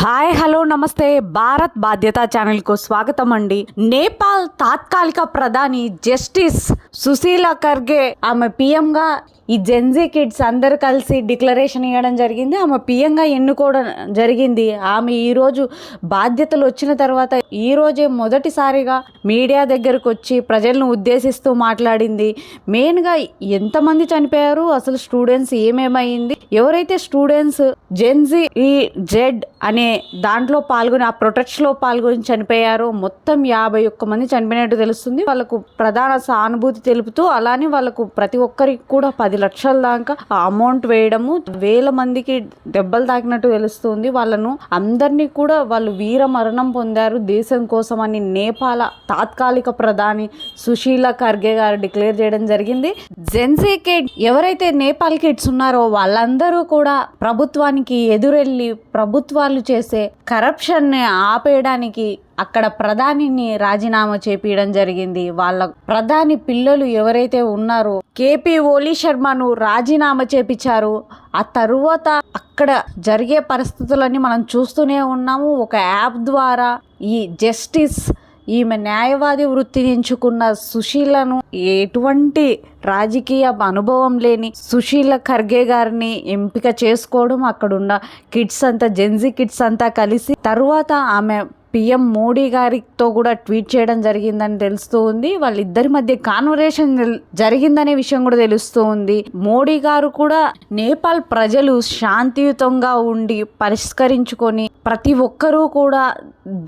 Hi hello నమస్తే భారత్ బాధ్యత ఛానల్కు స్వాగతం అండి. నేపాల్ తాత్కాలిక ప్రధాని జస్టిస్ సుశీల ఖర్గే ఆమె పిఎంగా ఈ జెన్జీ కిడ్స్ అందరు కలిసి డిక్లరేషన్ ఇవ్వడం జరిగింది. ఆమె పిఎంగా ఎన్నుకోవడం జరిగింది. ఆమె ఈరోజు బాధ్యతలు వచ్చిన తర్వాత ఈరోజే మొదటిసారిగా మీడియా దగ్గరకు వచ్చి ప్రజలను ఉద్దేశిస్తూ మాట్లాడింది. మెయిన్గా ఎంతమంది చనిపోయారు, అసలు స్టూడెంట్స్ ఏమేమైంది, ఎవరైతే స్టూడెంట్స్ జెన్జీ ఈ జెడ్ అనే దాంట్లో పాల్గొని ఆ ప్రొటెస్ట్లో పాల్గొని చనిపోయారో మొత్తం 51 మంది చనిపోయినట్టు తెలుస్తుంది. వాళ్ళకు ప్రధాన సానుభూతి తెలుపుతూ అలానే వాళ్ళకు ప్రతి ఒక్కరికి కూడా 10 లక్షల దాకా అమౌంట్ వేయడము, 1000 మందికి దెబ్బలు తాకినట్టు తెలుస్తుంది. వాళ్ళను అందరినీ కూడా వాళ్ళు వీర మరణం పొందారు దేశం కోసం అని నేపాల తాత్కాలిక ప్రధాని సుశీల ఖర్గే గారు డిక్లేర్ చేయడం జరిగింది. జెన్జీ కిడ్ ఎవరైతే నేపాల్ కిడ్స్ ఉన్నారో వాళ్ళందరూ కూడా ప్రభుత్వానికి ఎదురెళ్ళి ప్రభుత్వాలు చేసే కరప్షన్ ని ఆపేయడానికి అక్కడ ప్రధానిని రాజీనామా చేపించడం జరిగింది. వాళ్ళ ప్రధాని పిల్లలు ఎవరైతే ఉన్నారో కేపీ ఓలీ శర్మను రాజీనామా చేపించారు. ఆ తరువాత అక్కడ జరిగే పరిస్థితులన్నీ మనం చూస్తూనే ఉన్నాము. ఒక యాప్ ద్వారా ఈ జస్టిస్ ఈమె న్యాయవాది వృత్తిని ఎంచుకున్న సుశీలను ఎటువంటి రాజకీయ అనుభవం లేని సుశీల ఖర్గే గారిని ఎంపిక చేసుకోవడం, అక్కడున్న కిడ్స్ అంతా జెన్జీ కిడ్స్ అంతా కలిసి తరువాత ఆమె పిఎం మోడీ గారితో కూడా ట్వీట్ చేయడం జరిగిందని తెలుస్తూ ఉంది. వాళ్ళిద్దరి మధ్య కాన్వర్సేషన్ జరిగిందనే విషయం కూడా తెలుస్తూ ఉంది. మోడీ గారు కూడా నేపాల్ ప్రజలు శాంతియుతంగా ఉండి పరిష్కరించుకొని ప్రతి ఒక్కరూ కూడా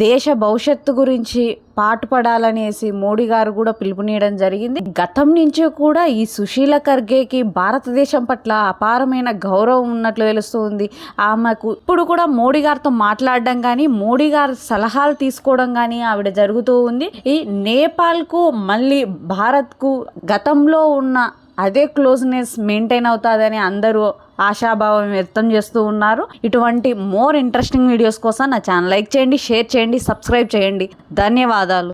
దేశ భవిష్యత్తు గురించి పాటుపడాలనేసి మోడీ గారు కూడా పిలుపునియడం జరిగింది. గతం నుంచి కూడా ఈ సుశీల ఖర్గేకి భారతదేశం పట్ల అపారమైన గౌరవం ఉన్నట్లు తెలుస్తుంది. ఆమెకు ఇప్పుడు కూడా మోడీ గారితో మాట్లాడడం కానీ మోడీ గారి సలహాలు తీసుకోవడం కానీ ఆవిడ జరుగుతూ ఉంది. ఈ నేపాల్కు మళ్ళీ భారత్కు గతంలో ఉన్న అదే క్లోజ్నెస్ మెయింటైన్ అవుతుందని అందరూ ఆశాభావం వ్యక్తం చేస్తూ ఉన్నారు. ఇటువంటి మోర్ ఇంట్రెస్టింగ్ వీడియోస్ కోసం నా ఛానల్ లైక్ చేయండి, షేర్ చేయండి, సబ్స్క్రైబ్ చేయండి. ధన్యవాదాలు.